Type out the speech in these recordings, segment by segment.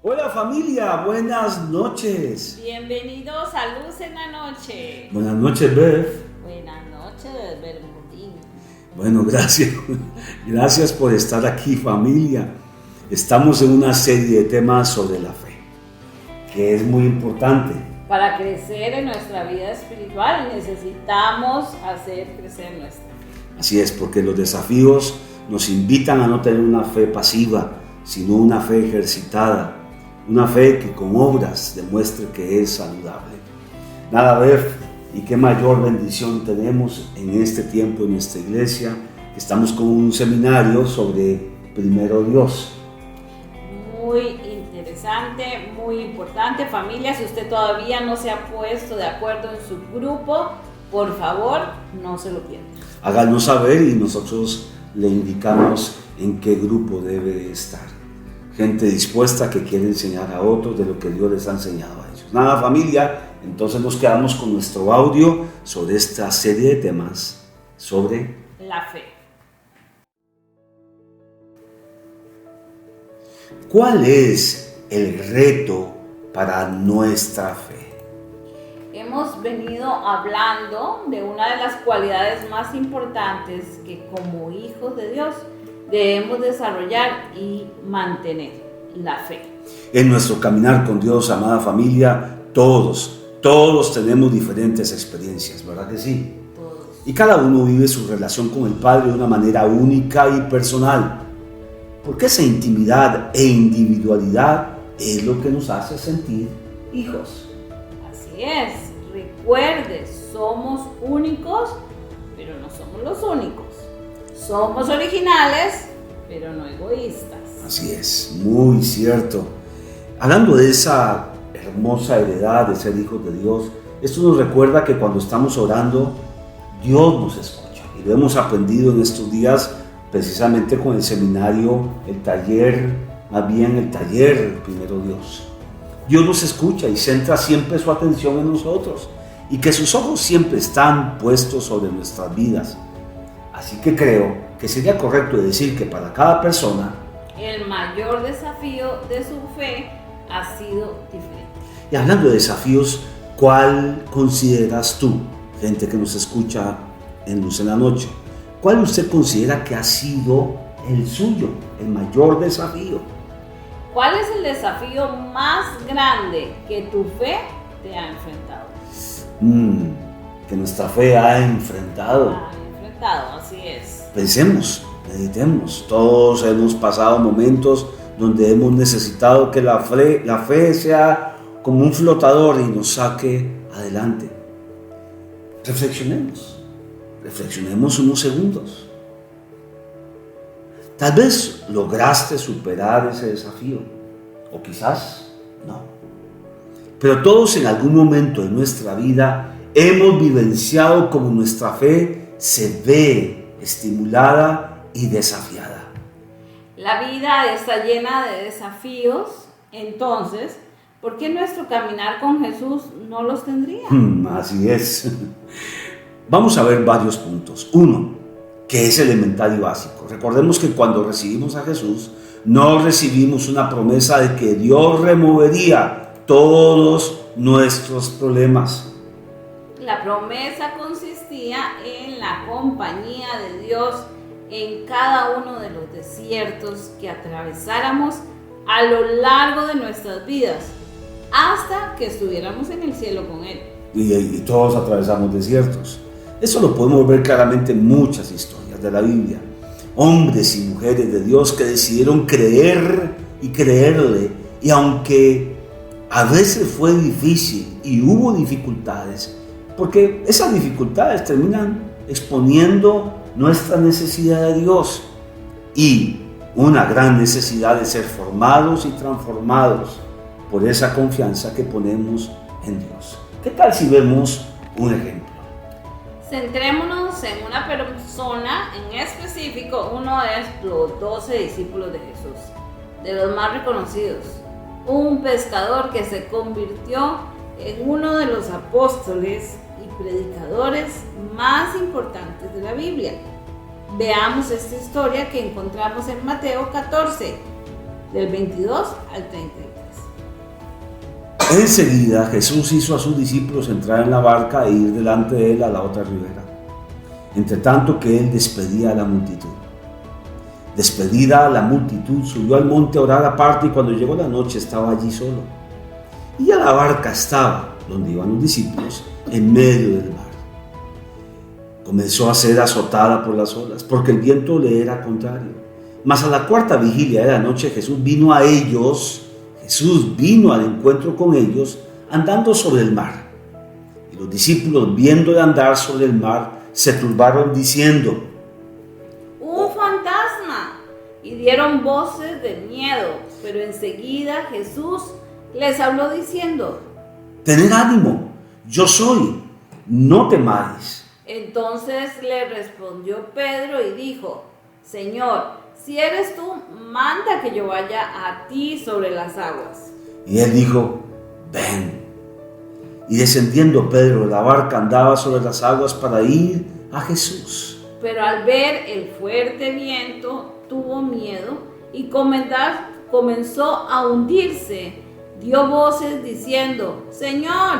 Hola familia, buenas noches. Bienvenidos a Luz en la Noche. Buenas noches, Beth. Buenas noches, Bermudín. Bueno, gracias. Gracias por estar aquí, familia. Estamos en una serie de temas sobre la fe, que es muy importante. Para crecer en nuestra vida espiritual necesitamos hacer crecer nuestra fe. Así es, porque los desafíos nos invitan a no tener una fe pasiva, sino una fe ejercitada. Una fe que con obras demuestre que es saludable. Nada, Beth, y qué mayor bendición tenemos en este tiempo en nuestra iglesia. Estamos con un seminario sobre primero Dios. Muy interesante, muy importante. Familia, si usted todavía no se ha puesto de acuerdo en su grupo, por favor, no se lo pierda. Háganos saber y nosotros le indicamos en qué grupo debe estar. Gente dispuesta que quiere enseñar a otros de lo que Dios les ha enseñado a ellos. Nada, familia, entonces nos quedamos con nuestro audio sobre esta serie de temas sobre la fe. ¿Cuál es el reto para nuestra fe? Hemos venido hablando de una de las cualidades más importantes que como hijos de Dios debemos desarrollar y mantener: la fe. En nuestro caminar con Dios, amada familia, todos tenemos diferentes experiencias, ¿verdad que sí? Todos. Y cada uno vive su relación con el Padre de una manera única y personal, porque esa intimidad e individualidad es lo que nos hace sentir hijos. Así es, recuerde, somos únicos, pero no somos los únicos. Somos originales, pero no egoístas. Así es, muy cierto. Hablando de esa hermosa heredad de ser hijos de Dios, esto nos recuerda que cuando estamos orando, Dios nos escucha. Y lo hemos aprendido en estos días, precisamente con el seminario, el taller Primero Dios. Dios nos escucha y centra siempre su atención en nosotros, y que sus ojos siempre están puestos sobre nuestras vidas. Así que creo que sería correcto decir que para cada persona el mayor desafío de su fe ha sido diferente. Y hablando de desafíos, ¿cuál consideras tú, gente que nos escucha en Luz en la Noche, cuál usted considera que ha sido el suyo, el mayor desafío? ¿Cuál es el desafío más grande que tu fe te ha enfrentado? Que nuestra fe ha enfrentado. Así es. Pensemos, meditemos. Todos hemos pasado momentos donde hemos necesitado que la fe sea como un flotador y nos saque adelante. Reflexionemos unos segundos. Tal vez lograste superar ese desafío, o quizás no. Pero todos en algún momento de nuestra vida hemos vivenciado como nuestra fe se ve estimulada y desafiada. La vida está llena de desafíos, entonces, ¿por qué nuestro caminar con Jesús no los tendría? Así es. Vamos a ver varios puntos. Uno, que es elemental y básico. Recordemos que cuando recibimos a Jesús, no recibimos una promesa de que Dios removería todos nuestros problemas. La promesa consistía en la compañía de Dios en cada uno de los desiertos que atravesáramos a lo largo de nuestras vidas, hasta que estuviéramos en el cielo con Él. Y todos atravesamos desiertos. Eso lo podemos ver claramente en muchas historias de la Biblia. Hombres y mujeres de Dios que decidieron creer y creerle, y aunque a veces fue difícil y hubo dificultades, porque esas dificultades terminan exponiendo nuestra necesidad de Dios y una gran necesidad de ser formados y transformados por esa confianza que ponemos en Dios. ¿Qué tal si vemos un ejemplo? Centrémonos en una persona en específico, uno de los 12 discípulos de Jesús, de los más reconocidos, un pescador que se convirtió en uno de los apóstoles y predicadores más importantes de la Biblia. Veamos esta historia que encontramos en Mateo 14. del 22 al 33. Enseguida Jesús hizo a sus discípulos entrar en la barca e ir delante de él a la otra ribera, entre tanto que él despedía a la multitud. Despedida la multitud, subió al monte a orar aparte, y cuando llegó la noche estaba allí solo. Y ya la barca estaba, donde iban los discípulos, en medio del mar. Comenzó a ser azotada por las olas, porque el viento le era contrario. Mas a la cuarta vigilia de la noche Jesús vino al encuentro con ellos, andando sobre el mar. Y los discípulos, viendo de andar sobre el mar, se turbaron diciendo: ¡Un fantasma! Y dieron voces de miedo, pero enseguida Jesús les habló diciendo: Tened ánimo, yo soy, no temáis. Entonces le respondió Pedro y dijo: Señor, si eres tú, manda que yo vaya a ti sobre las aguas. Y él dijo: Ven. Y descendiendo Pedro de la barca, andaba sobre las aguas para ir a Jesús. Pero al ver el fuerte viento, tuvo miedo y comenzó a hundirse. Dio voces diciendo: Señor,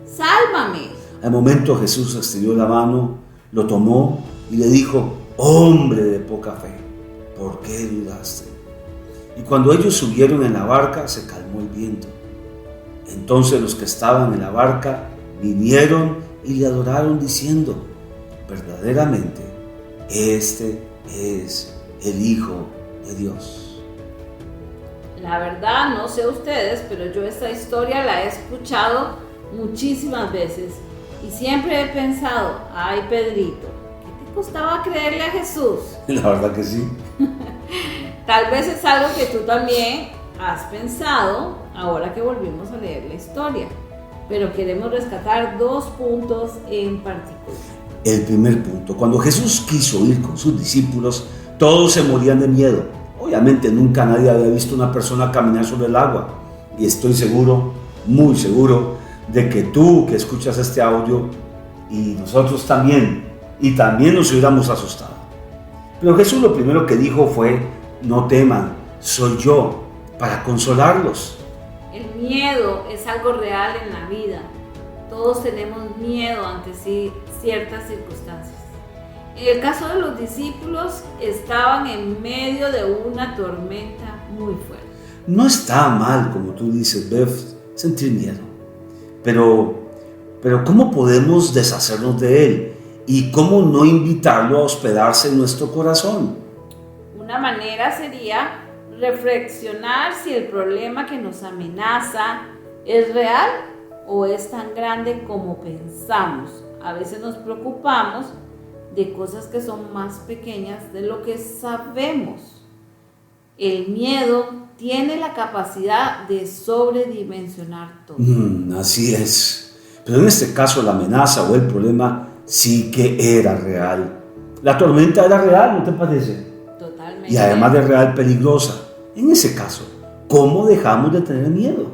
sálvame. Al momento Jesús extendió la mano, lo tomó y le dijo: Hombre de poca fe, ¿por qué dudaste? Y cuando ellos subieron en la barca, se calmó el viento. Entonces los que estaban en la barca vinieron y le adoraron diciendo: verdaderamente, este es el Hijo de Dios. La verdad, no sé ustedes, pero yo esta historia la he escuchado muchísimas veces y siempre he pensado: ay, Pedrito, ¿qué te costaba creerle a Jesús? La verdad que sí. Tal vez es algo que tú también has pensado ahora que volvimos a leer la historia, pero queremos rescatar dos puntos en particular. El primer punto: cuando Jesús quiso ir con sus discípulos, todos se morían de miedo. Obviamente nunca nadie había visto una persona caminar sobre el agua, y estoy seguro, muy seguro, de que tú que escuchas este audio y nosotros también nos hubiéramos asustado. Pero Jesús lo primero que dijo fue: no teman, soy yo, para consolarlos. El miedo es algo real en la vida. Todos tenemos miedo ante ciertas circunstancias. En el caso de los discípulos, estaban en medio de una tormenta muy fuerte. No está mal, como tú dices, Bev, sentir miedo. Pero ¿cómo podemos deshacernos de él? ¿Y cómo no invitarlo a hospedarse en nuestro corazón? Una manera sería reflexionar si el problema que nos amenaza es real o es tan grande como pensamos. A veces nos preocupamos de cosas que son más pequeñas de lo que sabemos. El miedo tiene la capacidad de sobredimensionar todo. Así es. Pero en este caso la amenaza o el problema sí que era real. La tormenta era real, ¿no te parece? Totalmente. Y además de real, peligrosa. En ese caso, ¿cómo dejamos de tener miedo?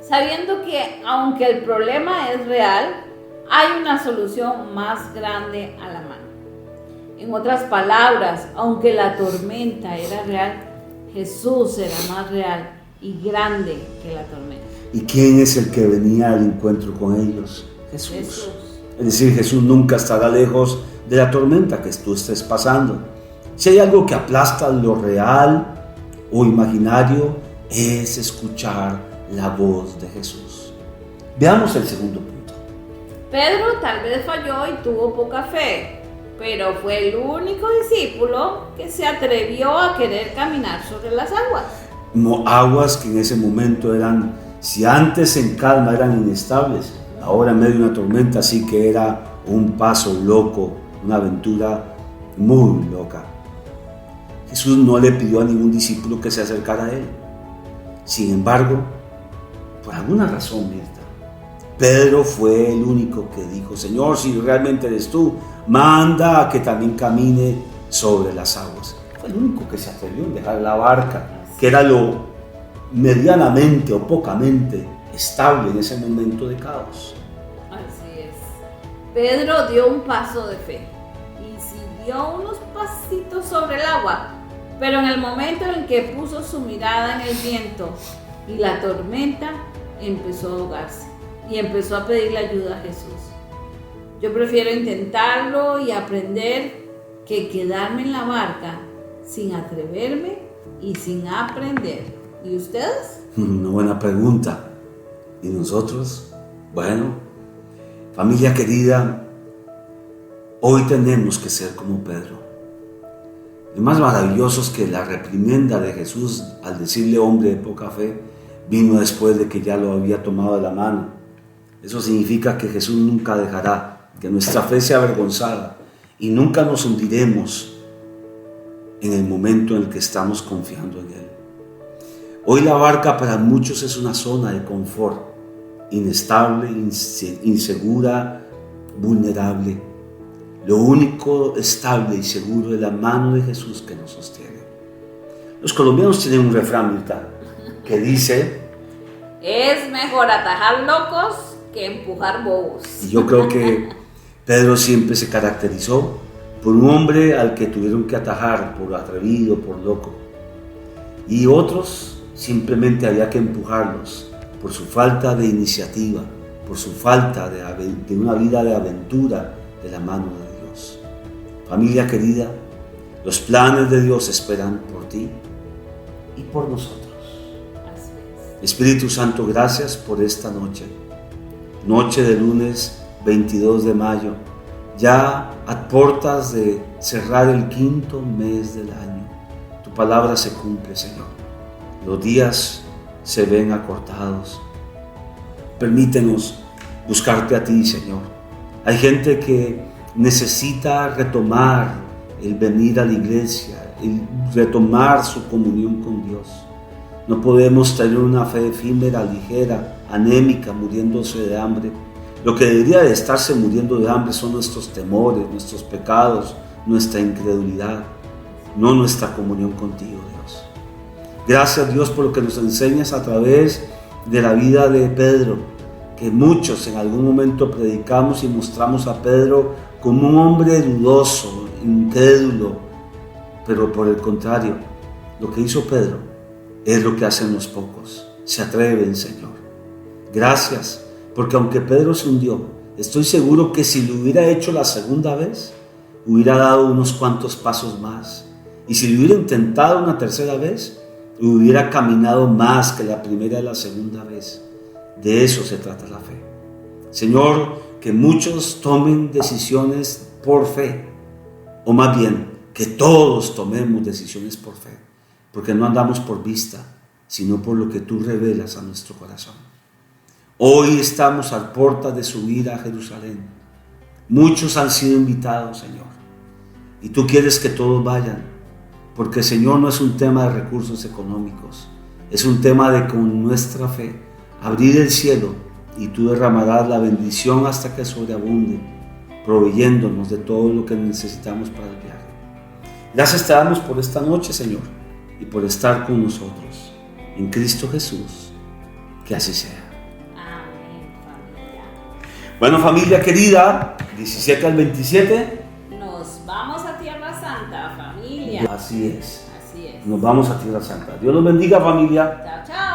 Sabiendo que aunque el problema es real, hay una solución más grande a la mano. En otras palabras, aunque la tormenta era real, Jesús era más real y grande que la tormenta. ¿Y quién es el que venía al encuentro con ellos? Jesús. Es decir, Jesús nunca estará lejos de la tormenta que tú estés pasando. Si hay algo que aplasta lo real o imaginario, es escuchar la voz de Jesús. Veamos el segundo punto. Pedro tal vez falló y tuvo poca fe, pero fue el único discípulo que se atrevió a querer caminar sobre las aguas. Aguas que en ese momento eran, si antes en calma eran inestables, ahora en medio de una tormenta sí que era un paso loco, una aventura muy loca. Jesús no le pidió a ningún discípulo que se acercara a él. Sin embargo, por alguna razón, Mirta, Pedro fue el único que dijo: Señor, si realmente eres tú, manda a que también camine sobre las aguas. Fue el único que se atrevió a dejar la barca, que era lo medianamente o pocamente estable en ese momento de caos. Así es. Pedro dio un paso de fe, y si dio unos pasitos sobre el agua, Pero en el momento en que puso su mirada en el viento y la tormenta, empezó a ahogarse y empezó a pedirle ayuda a Jesús. Yo prefiero intentarlo y aprender que quedarme en la barca sin atreverme y sin aprender. ¿Y ustedes? Una buena pregunta. ¿Y nosotros? Bueno, familia querida, hoy tenemos que ser como Pedro. Lo más maravilloso es que la reprimenda de Jesús al decirle hombre de poca fe vino después de que ya lo había tomado de la mano. Eso significa que Jesús nunca dejará que nuestra fe sea avergonzada y nunca nos hundiremos en el momento en el que estamos confiando en Él. Hoy la barca para muchos es una zona de confort, inestable, insegura, vulnerable. Lo único estable y seguro es la mano de Jesús que nos sostiene. Los colombianos tienen un refrán, Mirta, que dice: es mejor atajar locos que empujar bobos. Y yo creo que Pedro siempre se caracterizó por un hombre al que tuvieron que atajar por atrevido, por loco. Y otros simplemente había que empujarlos por su falta de iniciativa, por su falta de una vida de aventura de la mano de Dios. Familia querida, los planes de Dios esperan por ti y por nosotros. Espíritu Santo, gracias por esta noche de lunes 22 de mayo, ya a puertas de cerrar el 5º mes del año. Tu palabra se cumple, Señor. Los días se ven acortados. Permítenos buscarte a ti, Señor. Hay gente que necesita retomar el venir a la iglesia, el retomar su comunión con Dios. No podemos tener una fe efímera, ligera, anémica, muriéndose de hambre. Lo que debería de estarse muriendo de hambre son nuestros temores, nuestros pecados, nuestra incredulidad, no nuestra comunión contigo, Dios. Gracias, Dios, por lo que nos enseñas a través de la vida de Pedro, que muchos en algún momento predicamos y mostramos a Pedro como un hombre dudoso, incrédulo, pero por el contrario, lo que hizo Pedro es lo que hacen los pocos, se atreven, Señor. Gracias, porque aunque Pedro se hundió, estoy seguro que si lo hubiera hecho la segunda vez, hubiera dado unos cuantos pasos más. Y si lo hubiera intentado una tercera vez, hubiera caminado más que la primera y la segunda vez. De eso se trata la fe. Señor, que muchos tomen decisiones por fe, o más bien, que todos tomemos decisiones por fe, porque no andamos por vista, sino por lo que tú revelas a nuestro corazón. Hoy estamos a puertas de subir a Jerusalén. Muchos han sido invitados, Señor, y tú quieres que todos vayan, porque, Señor, no es un tema de recursos económicos, es un tema de con nuestra fe abrir el cielo y tú derramarás la bendición hasta que sobreabunde, proveyéndonos de todo lo que necesitamos para el viaje. Gracias te damos por esta noche, Señor, y por estar con nosotros. En Cristo Jesús, que así sea. Amén, familia. Bueno, familia querida, 17 al 27. Nos vamos a Tierra Santa, familia. Así es. Así es. Nos vamos a Tierra Santa. Dios los bendiga, familia. Chao, chao.